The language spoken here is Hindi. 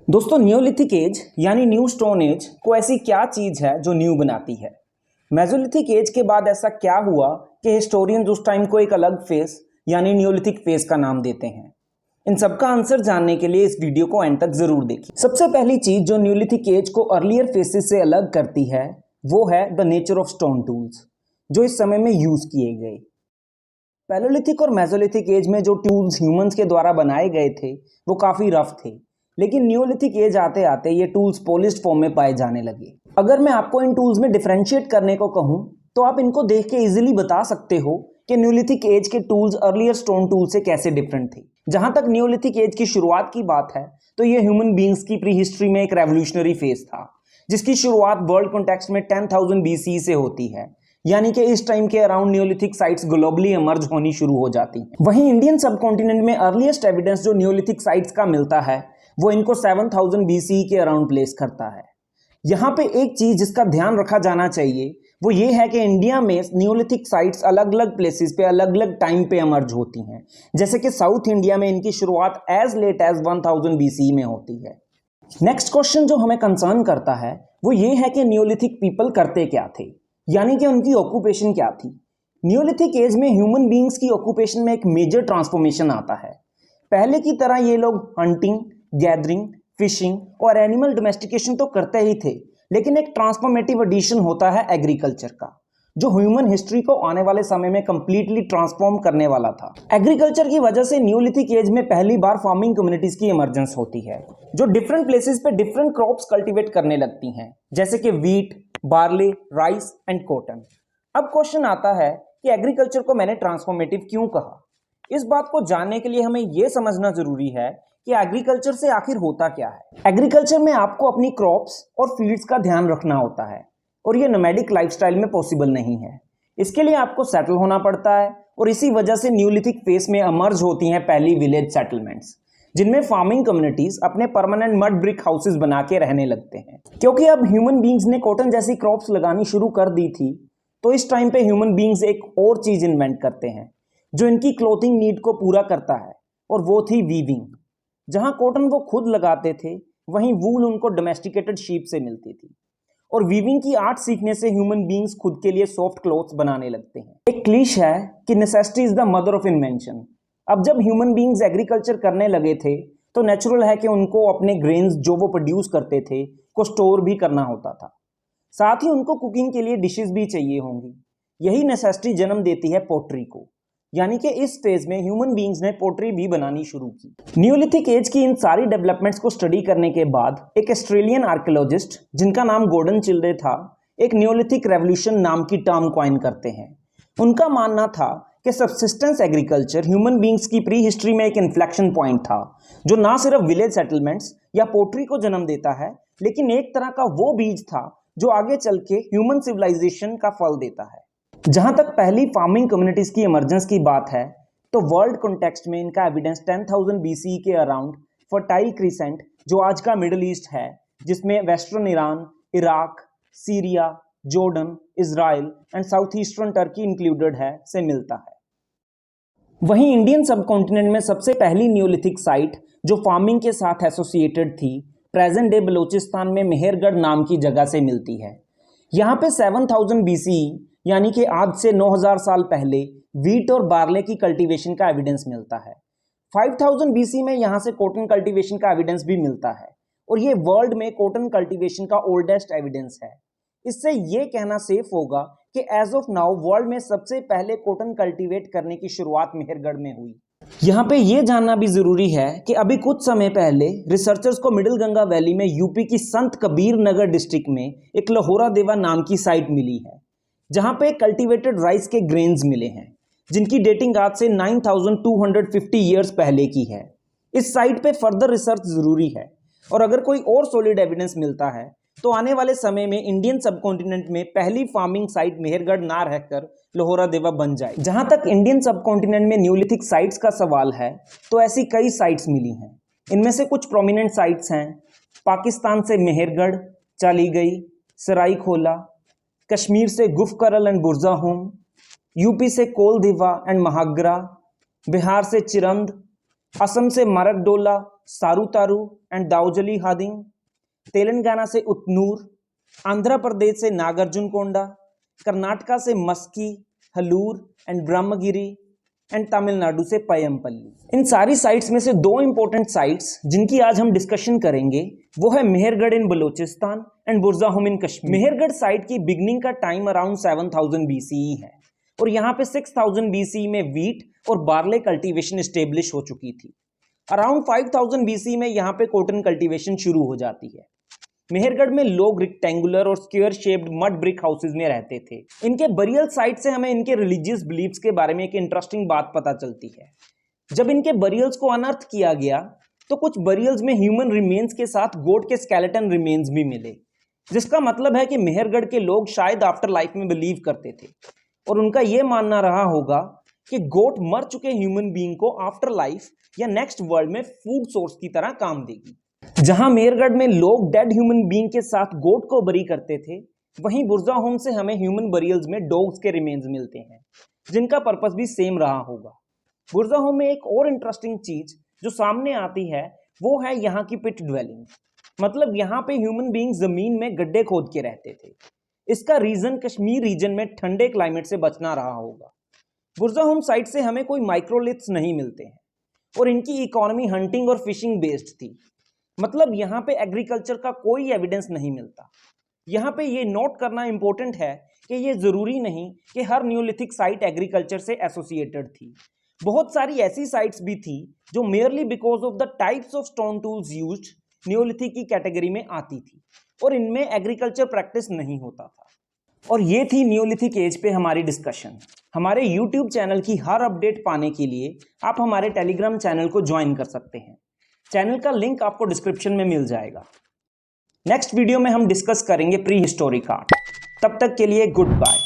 दोस्तों, न्यूलिथिक एज यानी न्यू स्टोन एज को ऐसी क्या चीज है जो न्यू बनाती है। मेसोलिथिक एज के बाद ऐसा क्या हुआ कि हिस्टोरियंस उस टाइम को एक अलग फेस यानी न्यूलिथिक फेस का नाम देते हैं। इन सब का आंसर जानने के लिए इस वीडियो को एंड तक जरूर देखिए। सबसे पहली चीज जो न्यूलिथिक एज को अर्लियर फेसेस से अलग करती है वो है the nature of stone tools जो इस समय में यूज किए गए। पैलोलिथिक और मेसोलिथिक एज में जो टूल्स ह्यूमंस के द्वारा बनाए गए थे वो काफी रफ थे, लेकिन न्यूलिथिक एज आते आते ये टूल्स पॉलिश्ड फॉर्म में पाए जाने लगे। अगर मैं आपको इन टूल्स में डिफरेंशिएट करने को कहूं तो आप इनको देख के इजीली बता सकते हो कि न्यूलिथिक एज के टूल्स अर्लियर स्टोन टूल से कैसे डिफरेंट थे। जहां तक न्यूलिथिक एज की शुरुआत की बात है तो ये ह्यूमन बींग्स की प्री हिस्ट्री में एक रेवोल्यूशनरी फेज था जिसकी शुरुआत वर्ल्ड कॉन्टेक्स्ट में 10,000 BC से होती है, यानी कि इस टाइम के around Neolithic sites globally emerge होनी शुरू हो जाती हैं। वहीं इंडियन सबकॉन्टिनेंट में अर्लीस्ट एविडेंस जो न्यूलिथिक साइट्स का मिलता है वो इनको 7000 BC के अराउंड प्लेस करता है। यहाँ पे एक चीज जिसका ध्यान रखा जाना चाहिए वो ये है कि इंडिया में न्यूलिथिक साइट्स अलग अलग प्लेसेस पे अलग अलग टाइम पे इमर्ज होती हैं। जैसे कि साउथ इंडिया में इनकी शुरुआत एज लेट एज 1000 BC में होती है। नेक्स्ट क्वेश्चन जो हमें कंसर्न करता है वो ये है कि न्यूलिथिक पीपल करते क्या थे, यानी कि उनकी ऑक्यूपेशन क्या थी। न्यूलिथिक एज में ह्यूमन बींग्स की ऑक्यूपेशन में एक मेजर ट्रांसफॉर्मेशन आता है। पहले की तरह ये लोग हंटिंग, गैदरिंग, फिशिंग और एनिमल डोमेस्टिकेशन तो करते ही थे, लेकिन एक ट्रांसफॉर्मेटिव एडिशन होता है एग्रीकल्चर का जो ह्यूमन हिस्ट्री को आने वाले समय में कंप्लीटली ट्रांसफॉर्म करने वाला था। एग्रीकल्चर की वजह से न्यूलिथिक एज में पहली बार फार्मिंग कम्युनिटीज की इमर्जेंस होती है जो डिफरेंट प्लेसेस पे डिफरेंट क्रॉप्स कल्टीवेट करने लगती हैं, जैसे कि wheat, barley, rice and cotton. अब क्वेश्चन आता है कि एग्रीकल्चर को मैंने ट्रांसफॉर्मेटिव क्यों कहा। इस बात को जानने के लिए हमें यह समझना जरूरी है कि एग्रीकल्चर से आखिर होता क्या है। एग्रीकल्चर में आपको अपनी क्रॉप्स और फील्ड्स का ध्यान रखना होता है और ये नोमैडिक लाइफस्टाइल में पॉसिबल नहीं है। इसके लिए आपको सेटल होना पड़ता है और इसी वजह से न्यूलिथिक फेस में इमर्ज होती हैं पहली विलेज सेटलमेंट्स जिनमें फार्मिंग कम्युनिटीज अपने परमानेंट मड ब्रिक हाउसेस बना के रहने लगते हैं। क्योंकि अब ह्यूमन बींग्स ने कॉटन जैसी क्रॉप्स लगानी शुरू कर दी थी तो इस टाइम पे ह्यूमन बींग्स एक और चीज इन्वेंट करते हैं जो इनकी क्लोथिंग नीड को पूरा करता है, और वो थी वीविंग। जहां कॉटन वो खुद लगाते थे वहीं वूल उनको डोमेस्टिकेटेड शीप से मिलती थी, और वीविंग की आर्ट सीखने से ह्यूमन बींग्स खुद के लिए सॉफ्ट क्लॉथ्स बनाने लगते हैं। एक क्लीश है कि necessity is the mother of invention. अब जब ह्यूमन बींग्स एग्रीकल्चर करने लगे थे तो नेचुरल है कि उनको अपने ग्रेन्स जो वो प्रोड्यूस करते थे को स्टोर भी करना होता था, साथ ही उनको कुकिंग के लिए डिशेस भी चाहिए होंगी। यही नेसेसिटी जन्म देती है पोट्री को, यानी कि इस फेज में ह्यूमन बींग्स ने पोट्री भी बनानी शुरू की। न्यूलिथिक एज की इन सारी डेवलपमेंट्स को स्टडी करने के बाद एक ऑस्ट्रेलियन आर्कियोलॉजिस्ट जिनका नाम गॉर्डन चिल्डे था एक न्यूलिथिक रेवोल्यूशन नाम की टर्म कॉइन करते हैं। उनका मानना था कि सब्सिस्टेंस एग्रीकल्चर ह्यूमन बींग्स की प्री हिस्ट्री में एक इन्फ्लेक्शन पॉइंट था जो ना सिर्फ विलेज सेटलमेंट्स या पोट्री को जन्म देता है, लेकिन एक तरह का वो बीज था जो आगे चल के ह्यूमन सिविलाइजेशन का फल देता है। जहां तक पहली फार्मिंग कम्युनिटीज की इमर्जेंस की बात है तो वर्ल्ड कॉन्टेक्स्ट में इनका एविडेंस 10,000 BC के अराउंड फर्टाइल क्रीसेंट जो आज का मिडिल ईस्ट है, जिसमें western Iran, Iraq, Syria, Jordan, Israel and south eastern Turkey included है, से मिलता है। वहीं इंडियन सबकॉन्टिनेंट में सबसे पहली न्यूलिथिक साइट जो फार्मिंग के साथ एसोसिएटेड थी प्रेजेंट डे बलूचिस्तान में मेहरगढ़ नाम की जगह से मिलती है। यहाँ पे 7000 BC यानी कि आज से 9000 साल पहले वीट और बार्ले की कल्टीवेशन का एविडेंस मिलता है। 5000 BC में यहाँ से कॉटन कल्टीवेशन का एविडेंस भी मिलता है, और ये वर्ल्ड में कॉटन कल्टीवेशन का ओल्डेस्ट एविडेंस है। इससे ये कहना सेफ होगा कि एज ऑफ नाउ वर्ल्ड में सबसे पहले कॉटन कल्टीवेट करने की शुरुआत मेहरगढ़ में हुई। यहाँ पे ये जानना भी जरूरी है कि अभी कुछ समय पहले रिसर्चर्स को मिडिल गंगा वैली में यूपी की संत कबीर नगर डिस्ट्रिक्ट में एक लहोरा देवा नाम की साइट मिली है जहां पे कल्टीवेटेड राइस के ग्रेन्स मिले हैं जिनकी डेटिंग आज से 9250 ईयर्स पहले की है। इस साइट पे फर्दर रिसर्च जरूरी है, और अगर कोई और सॉलिड एविडेंस मिलता है तो आने वाले समय में इंडियन सबकॉन्टिनेंट में पहली फार्मिंग साइट मेहरगढ़ ना रहकर लहोरा देवा बन जाए। जहां तक इंडियन सबकॉन्टिनेंट में न्यूलिथिक साइट्स का सवाल है तो ऐसी कई साइट्स मिली हैं। इनमें से कुछ प्रोमिनेंट साइट्स हैं पाकिस्तान से मेहरगढ़, चालीगई, सराईखोला, कश्मीर से गुफकरल एंड बुरजाहोम, यूपी से कोलदिवा एंड महागरा, बिहार से चिरंद, असम से मारकडोला, सारूतारू एंड दाऊजली हादिंग, तेलंगाना से उतनूर, आंध्र प्रदेश से नागार्जुनकोंडा, कर्नाटका से मस्की, हलूर एंड ब्रह्मगिरी एंड तमिलनाडु से पयमपल्ली। इन सारी साइट्स में से दो इंपॉर्टेंट साइट्स जिनकी आज हम डिस्कशन करेंगे वो है Mehrgarh in Balochistan and Burzahom in Kashmir. Mehrgarh site की बिगनिंग का टाइम अराउंड 7000 BCE है और यहाँ पे 6000 BCE में वीट और बार्ले कल्टीवेशन स्टेब्लिश हो चुकी थी। अराउंड 5000 BCE में यहाँ पे कॉटन कल्टीवेशन शुरू हो जाती है। मेहरगढ़ में लोग रेक्टेंगुलर और square shaped mud brick houses में रहते थे। इनके बरियल साइट से हमें इनके रिलीजियस बिलीफ्स के बारे में एक इंटरेस्टिंग बात पता चलती है। जब इनके बरियल्स को अनर्थ किया गया तो कुछ बरियल्स में ह्यूमन रिमेन्स के साथ गोट के स्केलेटन रिमेन्स भी मिले, जिसका मतलब है कि मेहरगढ़ के लोग शायद आफ्टर लाइफ में बिलीव करते थे और उनका यह मानना रहा होगा कि गोट मर चुके ह्यूमन बीइंग को आफ्टर लाइफ या नेक्स्ट वर्ल्ड में फूड सोर्स की तरह काम देगी। जहां मेहरगढ़ में लोग डेड ह्यूमन बीइंग के साथ गोट को बरी करते थे, वहीं बुरज़ाहोम से हमें ह्यूमन बरियल्स में डॉग्स के रिमेन्स मिलते हैं, जिनका पर्पस भी सेम रहा होगा। बुरज़ाहोम में एक और इंटरेस्टिंग चीज जो सामने आती है वो है यहाँ की पिट ड्वेलिंग, मतलब यहाँ पे ह्यूमन बीइंग जमीन में गड्ढे खोद के रहते थे। इसका रीजन कश्मीर रीजन में ठंडे क्लाइमेट से बचना रहा होगा। बुरज़ाहोम साइट से हमें कोई माइक्रोलिथ्स नहीं मिलते हैं और इनकी इकोनॉमी हंटिंग और फिशिंग बेस्ड थी, मतलब यहाँ पे एग्रीकल्चर का कोई एविडेंस नहीं मिलता। यहाँ पे ये नोट करना इंपॉर्टेंट है कि ये जरूरी नहीं कि हर न्यूलिथिक साइट एग्रीकल्चर से एसोसिएटेड थी। बहुत सारी ऐसी साइट्स भी थी जो merely because of the types of stone tools used Neolithic की कैटेगरी में आती थी और इनमें एग्रीकल्चर प्रैक्टिस नहीं होता था। और ये थी न्यूलिथिक एज पे हमारी डिस्कशन। हमारे यूट्यूब चैनल की हर अपडेट पाने के लिए आप हमारे टेलीग्राम चैनल को ज्वाइन कर सकते हैं। चैनल का लिंक आपको डिस्क्रिप्शन में मिल जाएगा। नेक्स्ट वीडियो में हम डिस्कस करेंगे प्री हिस्टोरिक आर्ट। तब तक के लिए गुड बाय।